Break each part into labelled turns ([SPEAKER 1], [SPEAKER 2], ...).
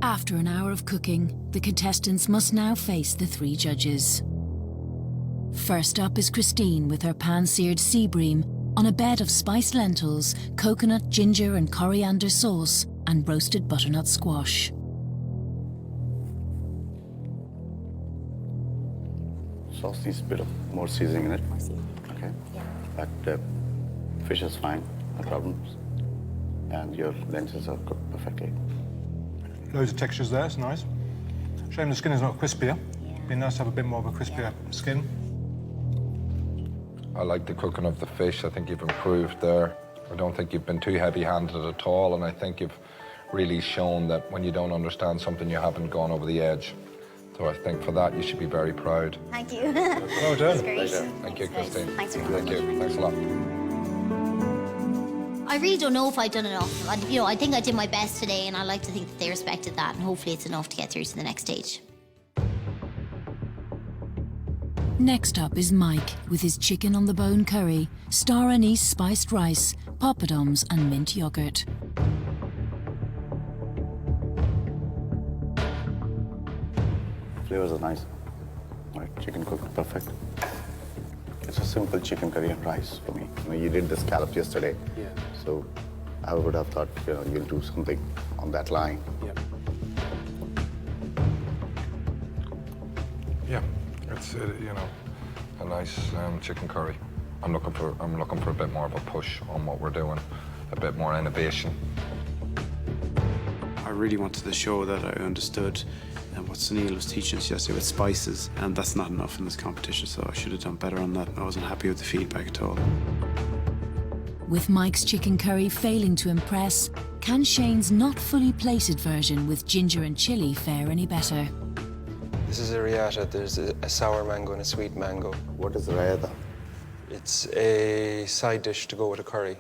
[SPEAKER 1] After an hour of cooking, the contestants must now face the three judges. First up is Christine with her pan-seared sea bream on a bed of spiced lentils, coconut, ginger and coriander sauce and roasted butternut squash.
[SPEAKER 2] Sauce needs a bit of more seasoning in it.
[SPEAKER 3] More seasoning.
[SPEAKER 2] Okay.
[SPEAKER 3] Yeah.
[SPEAKER 2] But fish is fine, no problems. And your lentils are cooked perfectly.
[SPEAKER 4] Loads of textures there, it's nice. Shame the skin is not crispier.
[SPEAKER 3] Yeah.
[SPEAKER 4] Be nice to have a bit more of a crispier skin.
[SPEAKER 5] I like the cooking of the fish. I think you've improved there. I don't think you've been too heavy-handed at all, and I think you've really shown that when you don't understand something, you haven't gone over the edge. So I think for that, you should be very proud.
[SPEAKER 3] Thank you.
[SPEAKER 4] Well done.
[SPEAKER 3] That's great.
[SPEAKER 5] Thank you, Christine.
[SPEAKER 3] Thanks very
[SPEAKER 5] Thank
[SPEAKER 3] much.
[SPEAKER 5] you. Thanks a lot.
[SPEAKER 6] I really don't know if I've done enough. I think I did my best today, and I like to think that they respected that, and hopefully it's enough to get through to the next stage.
[SPEAKER 1] Next up is Mike with his chicken on the bone curry, star anise spiced rice, poppadoms and mint yoghurt.
[SPEAKER 2] Flavors are nice. Right, chicken cooked perfect. It's a simple chicken curry and rice for me. You did the scallop yesterday.
[SPEAKER 7] Yeah.
[SPEAKER 2] So I would have thought, you'll do something on that line.
[SPEAKER 7] Yeah.
[SPEAKER 5] Yeah, it's a nice chicken curry. I'm looking for a bit more of a push on what we're doing, a bit more innovation.
[SPEAKER 7] I really wanted to show that I understood what Sunil was teaching us yesterday with spices, and that's not enough in this competition, so I should have done better on that. I wasn't happy with the feedback at all.
[SPEAKER 1] With Mike's chicken curry failing to impress, can Shane's not fully plated version with ginger and chilli fare any better?
[SPEAKER 8] This is a riata. There's a sour mango and a sweet mango.
[SPEAKER 2] What is raita?
[SPEAKER 8] It's a side dish to go with a curry.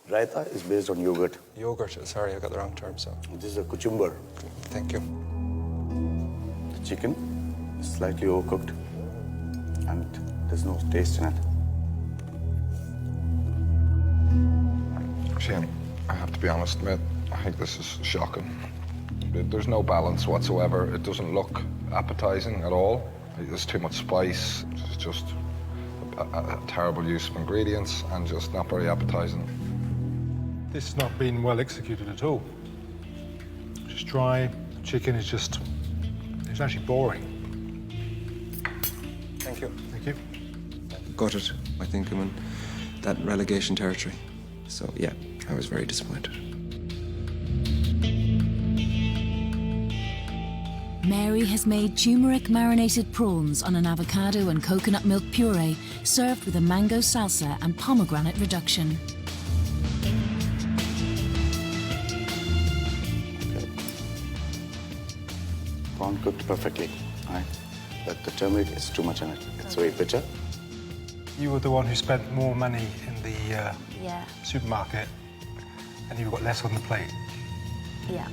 [SPEAKER 2] Raita is based on yogurt.
[SPEAKER 8] Yogurt, sorry, I got the wrong term, so.
[SPEAKER 2] This is a cucumber.
[SPEAKER 8] Thank you.
[SPEAKER 2] The chicken is slightly overcooked and there's no taste in it.
[SPEAKER 5] Shane, I have to be honest, mate. I think this is shocking. There's no balance whatsoever. It doesn't look appetizing at all. There's too much spice. It's just a terrible use of ingredients and just not very appetizing.
[SPEAKER 4] This has not been well executed at all. Just dry. Chicken is just, it's actually boring.
[SPEAKER 8] Thank you.
[SPEAKER 4] Thank you.
[SPEAKER 9] Gutted. I think I'm in that relegation territory. So, yeah, I was very disappointed.
[SPEAKER 1] Mary has made turmeric marinated prawns on an avocado and coconut milk puree, served with a mango salsa and pomegranate reduction.
[SPEAKER 2] Prawn cooked perfectly, right? But the turmeric is too much in it. It's very bitter.
[SPEAKER 4] You were the one who spent more money in the
[SPEAKER 3] Yeah.
[SPEAKER 4] supermarket, and you've got less on the plate.
[SPEAKER 3] Yeah.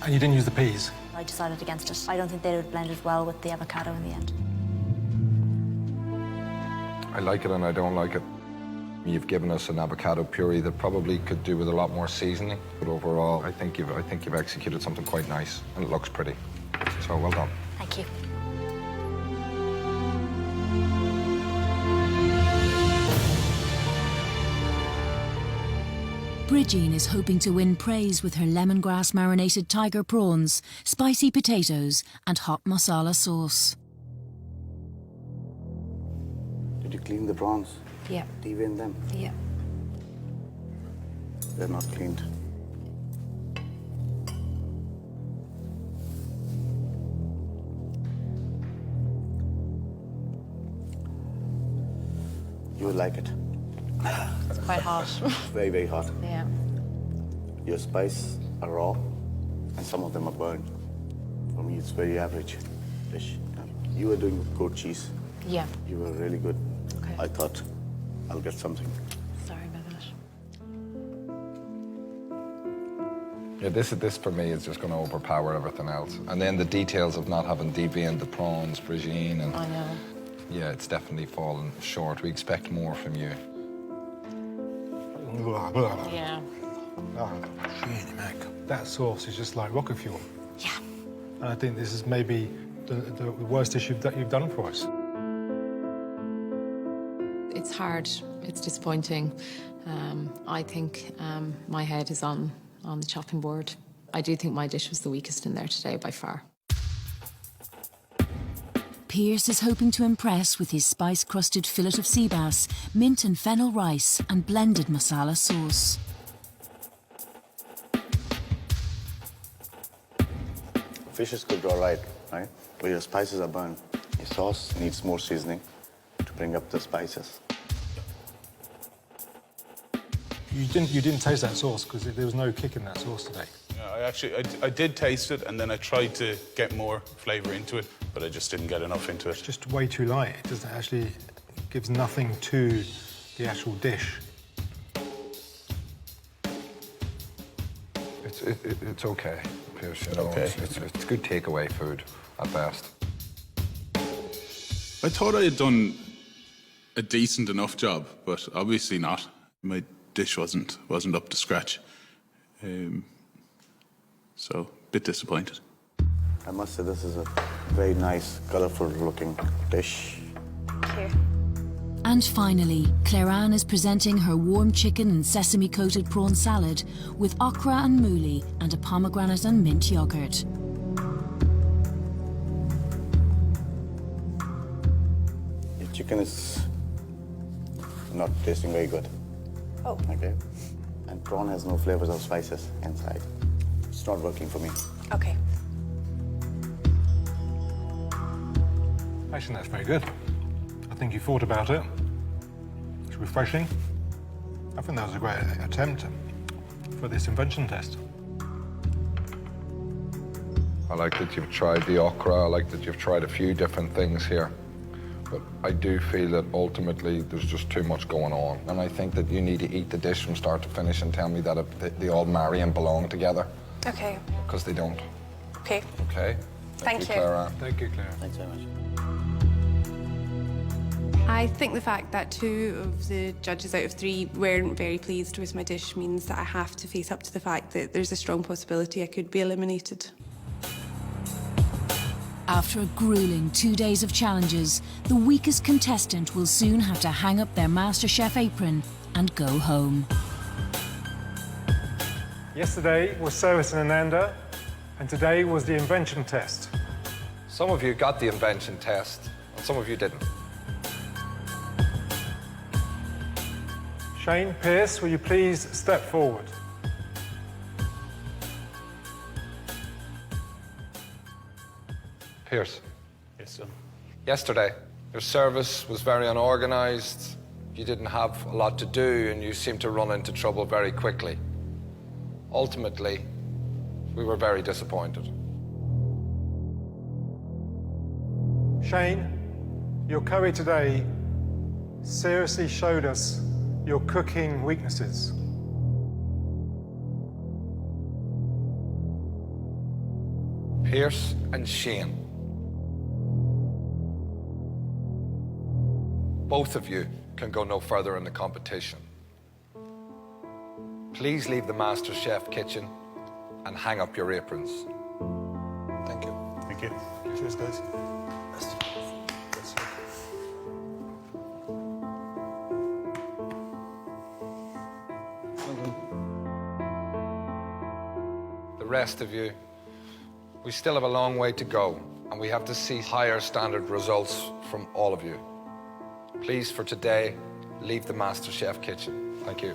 [SPEAKER 4] And you didn't use the peas.
[SPEAKER 3] I decided against it. I don't think they would blend it well with the avocado in the end.
[SPEAKER 5] I like it and I don't like it. You've given us an avocado puree that probably could do with a lot more seasoning, but overall, I think you've executed something quite nice and it looks pretty. So well done.
[SPEAKER 3] Thank you.
[SPEAKER 1] Bridgine is hoping to win praise with her lemongrass marinated tiger prawns, spicy potatoes and hot masala sauce.
[SPEAKER 2] Did you clean the prawns?
[SPEAKER 3] Yeah.
[SPEAKER 2] Devein them?
[SPEAKER 3] Yeah.
[SPEAKER 2] They're not cleaned. You will like it.
[SPEAKER 3] It's quite hot.
[SPEAKER 2] Very, very hot.
[SPEAKER 3] Yeah.
[SPEAKER 2] Your spice are raw, and some of them are burned. For me, it's very average dish. You were doing goat cheese.
[SPEAKER 3] Yeah.
[SPEAKER 2] You were really good.
[SPEAKER 3] Okay.
[SPEAKER 2] I thought I'll get something.
[SPEAKER 3] Sorry about that.
[SPEAKER 5] Yeah, this for me is just going to overpower everything else. And then the details of not having deveined the prawns, Bridgine, and
[SPEAKER 3] I know.
[SPEAKER 5] yeah, it's definitely fallen short. We expect more from you.
[SPEAKER 3] Yeah.
[SPEAKER 5] Oh,
[SPEAKER 4] Really, Mac. That sauce is just like rocket fuel.
[SPEAKER 3] Yeah.
[SPEAKER 4] And I think this is maybe the worst dish you've done for us.
[SPEAKER 10] It's hard. It's disappointing. I think my head is on the chopping board. I do think my dish was the weakest in there today by far.
[SPEAKER 1] Pierce is hoping to impress with his spice-crusted fillet of sea bass, mint and fennel rice, and blended masala sauce.
[SPEAKER 2] Fish is cooked all right? But your spices are burned. Your sauce needs more seasoning to bring up the spices.
[SPEAKER 4] You didn't taste that sauce because there was no kick in that sauce today.
[SPEAKER 11] Yeah, I did taste it, and then I tried to get more flavour into it, but I just didn't get enough into it.
[SPEAKER 4] It's just way too light. It doesn't actually, it gives nothing to the actual dish.
[SPEAKER 5] It's okay, Pierce. You know,
[SPEAKER 11] Okay.
[SPEAKER 5] It's good takeaway food at best.
[SPEAKER 11] I thought I had done a decent enough job, but obviously not. My dish wasn't up to scratch. So, a bit disappointed.
[SPEAKER 2] I must say this is a very nice, colourful-looking dish.
[SPEAKER 3] Here.
[SPEAKER 1] And finally, Claire-Anne is presenting her warm chicken and sesame-coated prawn salad with okra and mouli and a pomegranate and mint yoghurt.
[SPEAKER 2] Your chicken is not tasting very good.
[SPEAKER 3] Oh.
[SPEAKER 2] Okay. And prawn has no flavors of spices inside. It's not working for me.
[SPEAKER 3] Okay.
[SPEAKER 4] Actually, that's very good. I think you thought about it. It's refreshing. I think that was a great attempt for this invention test.
[SPEAKER 5] I like that you've tried the okra. I like that you've tried a few different things here. But I do feel that ultimately there's just too much going on. And I think that you need to eat the dish from start to finish and tell me that they all marry and belong together.
[SPEAKER 3] Okay.
[SPEAKER 5] Because they don't.
[SPEAKER 3] Okay.
[SPEAKER 5] Okay?
[SPEAKER 3] Thank you.
[SPEAKER 5] Clara.
[SPEAKER 4] Thank you, Claire.
[SPEAKER 2] Thanks very much.
[SPEAKER 12] I think the fact that 2 of the judges out of 3 weren't very pleased with my dish means that I have to face up to the fact that there's a strong possibility I could be eliminated.
[SPEAKER 1] After a grueling 2 days of challenges, the weakest contestant will soon have to hang up their MasterChef apron and go home.
[SPEAKER 4] Yesterday was Service and Ananda, and today was the invention test.
[SPEAKER 5] Some of you got the invention test, and some of you didn't.
[SPEAKER 4] Shane, Pierce, will you please step forward?
[SPEAKER 5] Pierce.
[SPEAKER 11] Yes, sir.
[SPEAKER 5] Yesterday, your service was very unorganised. You didn't have a lot to do, and you seemed to run into trouble very quickly. Ultimately, we were very disappointed.
[SPEAKER 4] Shane, your curry today seriously showed us your cooking weaknesses.
[SPEAKER 5] Pierce and Shane, both of you can go no further in the competition. Please leave the MasterChef kitchen and hang up your aprons. Thank you.
[SPEAKER 11] Thank you.
[SPEAKER 4] Cheers, guys.
[SPEAKER 5] The rest of you, we still have a long way to go, and we have to see higher standard results from all of you. Please, for today, leave the MasterChef kitchen. Thank you.